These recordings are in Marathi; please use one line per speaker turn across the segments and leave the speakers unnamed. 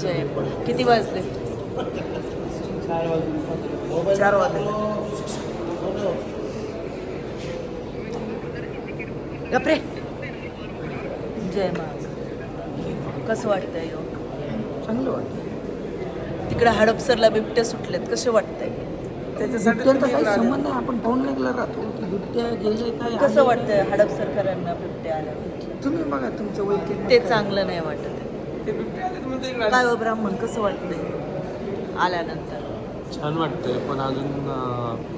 जय. किती वाजले? 4 वाजले. गपरे. जय माग. कसं वाटतंय योग?
चांगलं वाटतं.
तिकडे हडपसरला बिबट्या सुटलेत, कसे वाटतंय?
बिबट्यांचा काही संबंध नाही, आपण पाहून निघला राहतो की बिबट्या गेले काय.
कसं वाटतंय हडपसरकरांना बिबट्या आल्या?
तुम्ही बघा तुमचं वैयक्तिक
ते चांगलं नाही वाटत. काय हो ब्राह्मण, कसं वाटतंय आल्यानंतर?
छान वाटतंय, पण अजून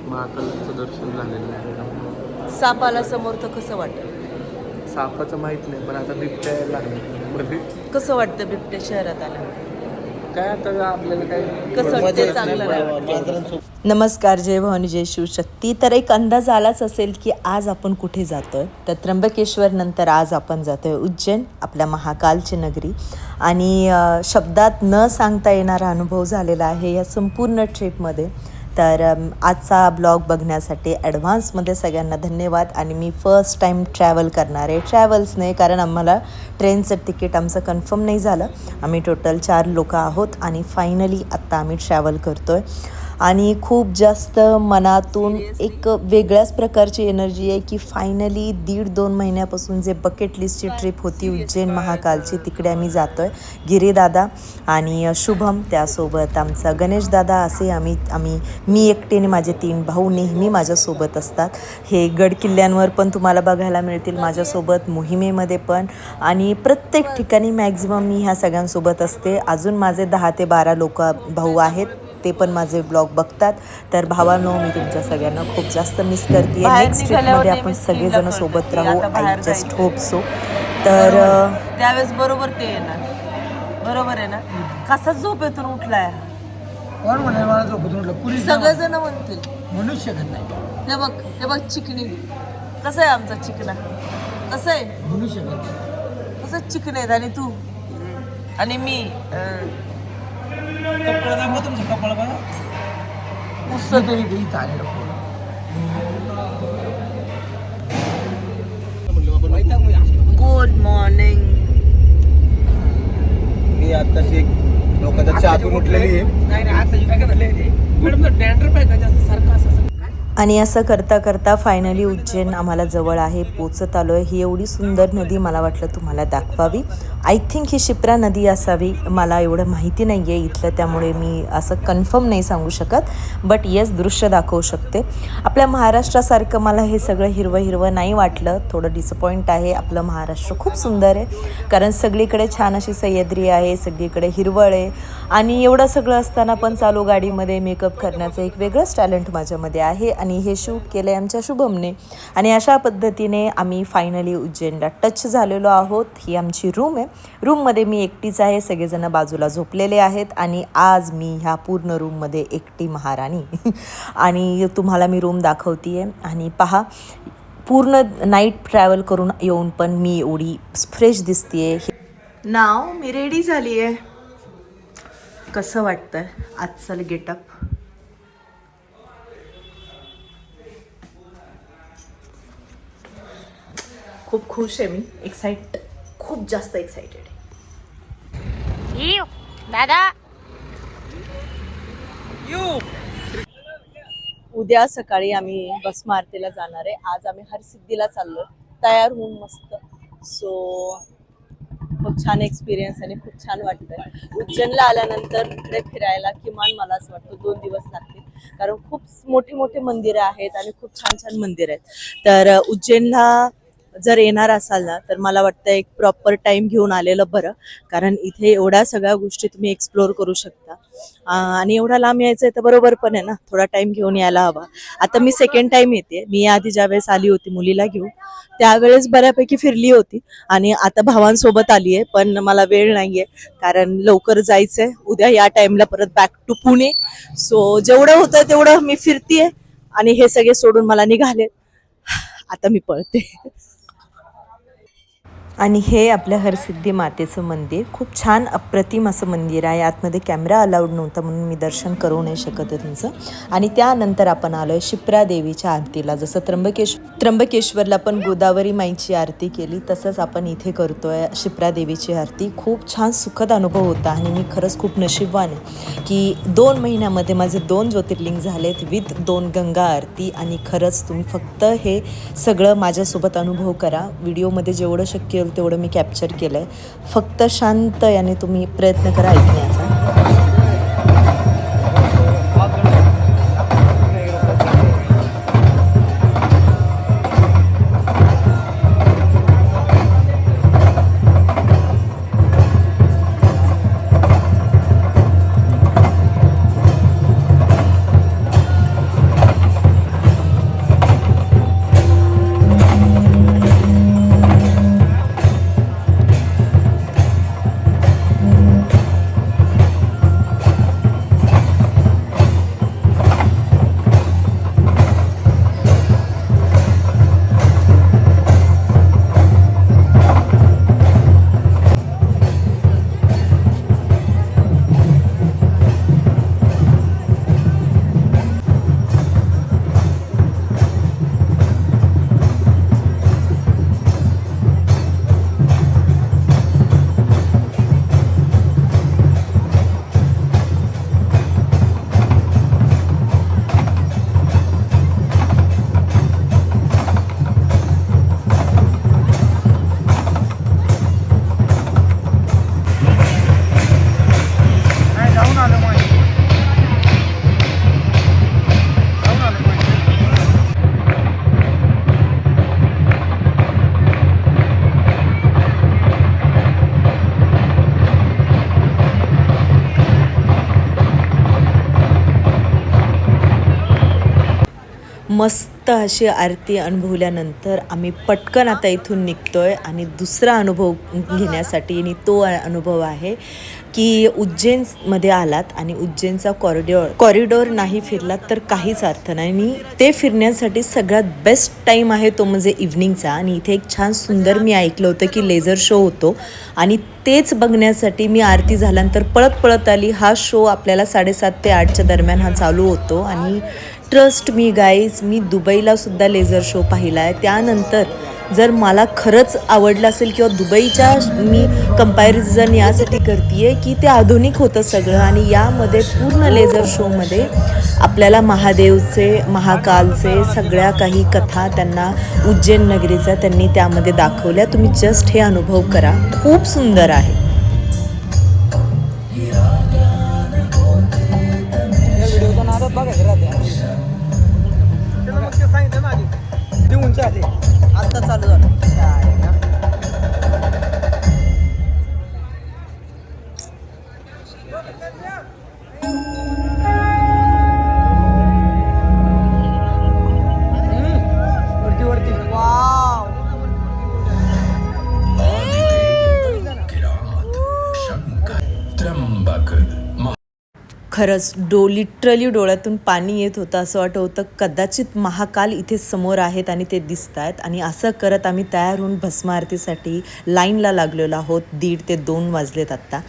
महाकालचं दर्शन झालेलं नाही.
सापाला समोर तर कसं वाटत?
सापाचं माहित नाही, पण आता बिबट्या लागले.
कसं वाटतं बिबट्या शहरात आल्यानंतर?
काय आता आपल्याला काय
कसं वाटतं? चांगलं नाही वाटत. नमस्कार, जय भवानी, जय शिवशक्ती. तर एक अंदाज आलाच असेल की आज आपण कुठे जातोय. तर त्र्यंबकेश्वर नंतर आज आपण जातोय उज्जैन, आपल्या महाकालची नगरी. आणि शब्दात न सांगता येणारा अनुभव झालेला आहे या संपूर्ण ट्रिपमध्ये. तर आजचा ब्लॉग बघण्यासाठी ॲडव्हान्समध्ये सगळ्यांना धन्यवाद. आणि मी फर्स्ट टाईम ट्रॅव्हल करणार आहे. ट्रॅव्हल्स नाही, कारण आम्हाला ट्रेनचं तिकीट आमचं कन्फर्म नाही झालं. आम्ही टोटल 4 लोक आहोत आणि फायनली आत्ता आम्ही ट्रॅव्हल करतो आहे. आणि खूप जास्त मनातून एक वेगळ्याच प्रकारची एनर्जी आहे की फायनली 1.5-2 महिन्यापासून जे बकेट लिस्टची ट्रिप होती उज्जैन महाकालची, तिकडे आम्ही जातो आहे. गिरीदादा आणि शुभम, त्यासोबत आमचा गणेशदादा, असे आम्ही मी एकटीने माझे 3 भाऊ नेहमी माझ्यासोबत असतात. हे गड किल्ल्यांवर पण तुम्हाला बघायला मिळतील माझ्यासोबत, मोहिमेमध्ये पण, आणि प्रत्येक ठिकाणी मॅक्झिमम मी ह्या सगळ्यांसोबत असते. अजून माझे 10 ते 12 लोक भाऊ आहेत, ते पण माझे ब्लॉग बघतात. तर भावांनो, मी तुमच्या सगळ्यांना खूप जास्त मिस करते. नेक्स्ट ट्रिपमध्ये आपण सगळेजण सोबत राहू. I just hope so. तर त्यावेळेस बरोबर ते येणार, बरोबर आहे ना? कसा झोपेतून उठलाय?
कोण म्हणाल मला झोपत म्हटलं? पुलिस
सगळेजण म्हणतील.
म्हणूच शकत नाही.
हे बघ चिकणी. कसं आहे आमचा चिकना? कसं आहे?
म्हणू शकत नाही.
कसं चिकन आहेत? आणि तू आणि मी
कपडा दाखवा, तुमचं कपडा बघा. पुस्तक तरी इथं आलेलं पोरं.
Good morning.
मी आताशी एक लोकांच्या चहातून उठलेली आहे.
आणि असं करता करता फायनली उज्जैन आम्हाला जवळ आहे, पोचत आलो आहे. ही एवढी सुंदर नदी मला वाटलं तुम्हाला दाखवावी. आय थिंक ही शिप्रा नदी असावी, मला एवढं माहिती नाही आहे इथलं, त्यामुळे मी असं कन्फर्म नाही सांगू शकत. बट येस, दृश्य दाखवू शकते. आपल्या महाराष्ट्रासारखं मला हे सगळं हिरवं हिरवं नाही वाटलं, थोडं डिसअपॉइंट आहे. आपलं महाराष्ट्र खूप सुंदर आहे, कारण सगळीकडे छान अशी सह्याद्री आहे, सगळीकडे हिरवळ आहे. आणि एवढं सगळं असताना पण चालू गाडीमध्ये मेकअप करण्याचं एक वेगळंच टॅलेंट माझ्यामध्ये आहे. आणि हे शूट केलं आहे आमच्या शुभमने. आणि अशा पद्धतीने आम्ही फायनली उज्जैनला टच झालेलो आहोत. ही आमची रूम आहे. रूममध्ये मी एकटीच आहे, सगळेजण बाजूला झोपलेले आहेत. आणि आज मी ह्या पूर्ण रूममध्ये एकटी महाराणी. आणि तुम्हाला मी रूम दाखवते आहे. आणि पहा, पूर्ण नाईट ट्रॅव्हल करून येऊन पण मी एवढी फ्रेश दिसते. नाव मी रेडी झाली आहे. कसं वाटतंय आजचं गेटअप? खूप खुश आहे मी, खूप जास्त एक्साइटेड आहे. दादा उद्या सकाळी आम्ही भस्म आरतीला जाणार आहे. आज आम्ही हरसिद्धीला चाललोय तयार होऊन मस्त. सो खूप छान एक्सपिरियन्स आणि खूप छान वाटतंय. उज्जैनला आल्यानंतर इकडे फिरायला किमान मला असं वाटतं 2 दिवस लागतील, कारण खूप मोठे मोठे मंदिरं आहेत आणि खूप छान छान मंदिरं आहेत. तर उज्जैनला जर येणार असाल ना, तर मला वाटतं एक प्रॉपर टाइम घेऊन आलेलं बरं, कारण इथे एवढ्या सगळ्या गोष्टी तुम्ही एक्सप्लोअर करू शकता. आणि एवढा लांब यायचं आहे तर बरोबर पण आहे ना, थोडा टाइम घेऊन यायला हवा. आता मी सेकंड टाइम येते. मी आधी ज्यावेळेस आली होती मुलीला घेऊन, त्यावेळेस बऱ्यापैकी फिरली होती. आणि आता भावांसोबत आली आहे, पण मला वेळ नाहीये, कारण लवकर जायचंय उद्या या टाइमला परत बॅक टू पुणे. सो जेवढं होतं तेवढं मी फिरतीये. आणि हे सगळे सोडून मला निघाले, आता मी पळते. आणि हे आपल्या हरसिद्धी मातेचं मंदिर खूप छान अप्रतिम असं मंदिर आहे. आतमध्ये कॅमेरा अलाउड नव्हता म्हणून मी दर्शन करू नाही शकत आहे तुमचं. आणि त्यानंतर आपण आलो आहे शिप्रा देवीच्या आरतीला. जसं त्र्यंबकेश्वरला पण गोदावरी माईची आरती केली तसंच आपण इथे करतो आहे शिप्रा देवीची आरती. खूप छान सुखद अनुभव होता आणि मी खरंच खूप नशीबवान आहे की 2 महिन्यामध्ये माझे 2 ज्योतिर्लिंग झालेत विथ 2 गंगा आरती. आणि खरंच तुम्ही फक्त हे सगळं माझ्यासोबत अनुभव करा. व्हिडिओमध्ये जेवढं शक्य होईल तेवढं मी कॅप्चर केलं आहे. फक्त शांत याने तुम्ही प्रयत्न करा ऐकण्याचा. मस्त अशी आरती अनुभवल्यानंतर आम्ही पटकन आता इथून निघतोय आणि दुसरा अनुभव घेण्यासाठी. आणि तो अनुभव आहे की उज्जैनमध्ये आलात आणि उज्जैनचा कॉरिडॉर नाही फिरलात तर काहीच अर्थ नाही. आणि ते फिरण्यासाठी सगळ्यात बेस्ट टाईम आहे तो म्हणजे इव्हनिंगचा. आणि इथे एक छान सुंदर मी ऐकलं होतं की लेझर शो होतो आणि तेच बघण्यासाठी मी आरती झाल्यानंतर पळत आली. हा शो आपल्याला 7:30 ते 8च्या दरम्यान हा चालू होतो. आणि ट्रस्ट मी गाईज, मी दुबईला सुद्धा लेझर शो पाहिला आहे. त्यानंतर जर मला खरंच आवडलं असेल किंवा दुबईच्या मी कंपॅरिझन यासाठी करते आहे की ते आधुनिक होतं सगळं. आणि यामध्ये पूर्ण लेझर शोमध्ये आपल्याला महादेवचे महाकालचे सगळ्या काही कथा त्यांना उज्जैन नगरीचा त्यांनी त्यामध्ये दाखवल्या. तुम्ही जस्ट हे अनुभव करा, खूप सुंदर आहे.
आता चालू झालं. वरती वाव.
खरंच लिटरली डोळ्यातून पाणी येत होतं. असं वाटत होतं कदाचित महाकाल इथे समोर आहेत आणि ते दिसत आहेत. आणि असं करत आम्ही तयार होऊन भस्म आरतीसाठी लाईनला लागलेलो आहोत. 1:30 ते 2 वाजलेत आत्ता.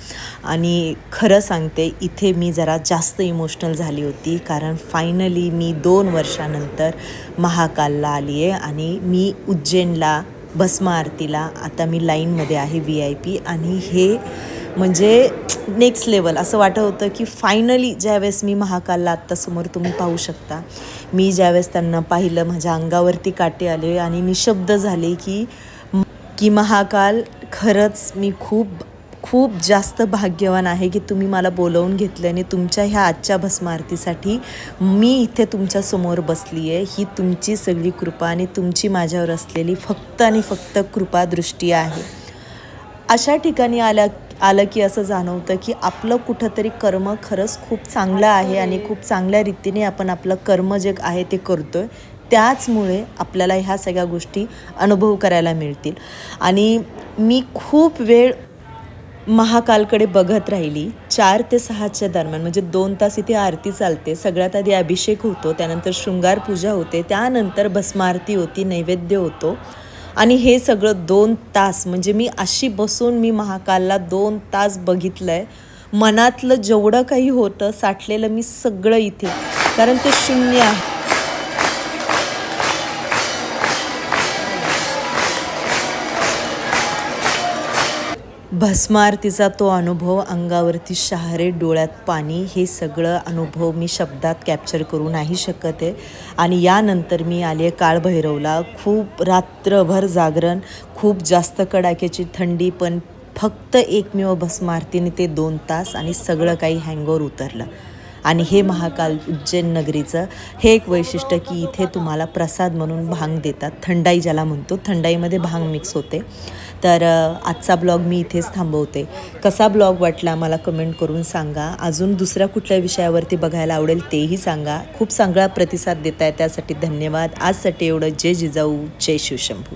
आणि खरं सांगते इथे मी जरा जास्त इमोशनल झाली होती कारण फायनली मी 2 वर्षानंतर महाकालला आली आहे. आणि मी उज्जैनला भस्म आरतीला आता मी लाईनमध्ये आहे VIP. आणि हे म्हणजे नेक्स्ट लेवल असं वाटत होतं की फायनली ज्यावेळेस मी महाकालला आत्ता समोर तुम्ही पाहू शकता, मी ज्यावेळेस त्यांना पाहिलं माझ्या अंगावरती काटे आले आणि निशब्द झाले की महाकाल खरंच मी खूप जास्त भाग्यवान आहे की तुम्ही मला बोलवून घेतलं आणि तुमच्या ह्या आजच्या भस्म आरतीसाठी मी इथे तुमच्यासमोर बसली आहे. ही तुमची सगळी कृपा आणि तुमची माझ्यावर असलेली फक्त आणि फक्त कृपादृष्टी आहे. अशा ठिकाणी आलं की असं जाणवतं की आपलं कुठंतरी कर्म खरंच खूप चांगलं आहे आणि खूप चांगल्या रीतीने आपण आपलं कर्म जे आहे ते करतो आहे. त्याचमुळे आपल्याला ह्या सगळ्या गोष्टी अनुभव करायला मिळतील. आणि मी खूप वेळ महाकालकडे बघत राहिली. 4 ते 6च्या दरम्यान म्हणजे 2 तास इथे आरती चालते. सगळ्यात आधी अभिषेक होतो, त्यानंतर शृंगार पूजा होते, त्यानंतर भस्म आरती होती, नैवेद्य होतो आणि हे सगळं 2 तास, म्हणजे मी अशी बसून मी महाकालला 2 तास बघितलं आहे. मनातलं जेवढं काही होतं साठलेलं मी सगळं इथे, कारण ते शून्य आहे. भस्म आरतीचा तो अनुभव, अंगावरती शहारे, डोळ्यात पाणी, हे सगळं अनुभव मी शब्दात कॅप्चर करू नाही शकत आहे. आणि यानंतर मी आले काळभैरवला. खूप रात्रभर जागरण, खूप जास्त कडाक्याची थंडी, पण फक्त एकमेव भस्म आरतीने ते 2 तास आणि सगळं काही हँगओव्हर उतरलं. आणि हे महाकाल उज्जैन नगरीचं हे एक वैशिष्ट्य की इथे तुम्हाला प्रसाद म्हणून भांग देतात. थंडाई ज्याला म्हणतो, थंडाईमध्ये भांग मिक्स होते. तर आजचा ब्लॉग मी इथेच थांबवते. कसा ब्लॉग वाटला मला कमेंट करून सांगा. अजून दुसऱ्या कुठल्या विषयावरती बघायला आवडेल तेही सांगा. खूप चांगला प्रतिसाद देताय त्यासाठी धन्यवाद. आजसाठी एवढं. जय जिजाऊ, जय शिवशंभू.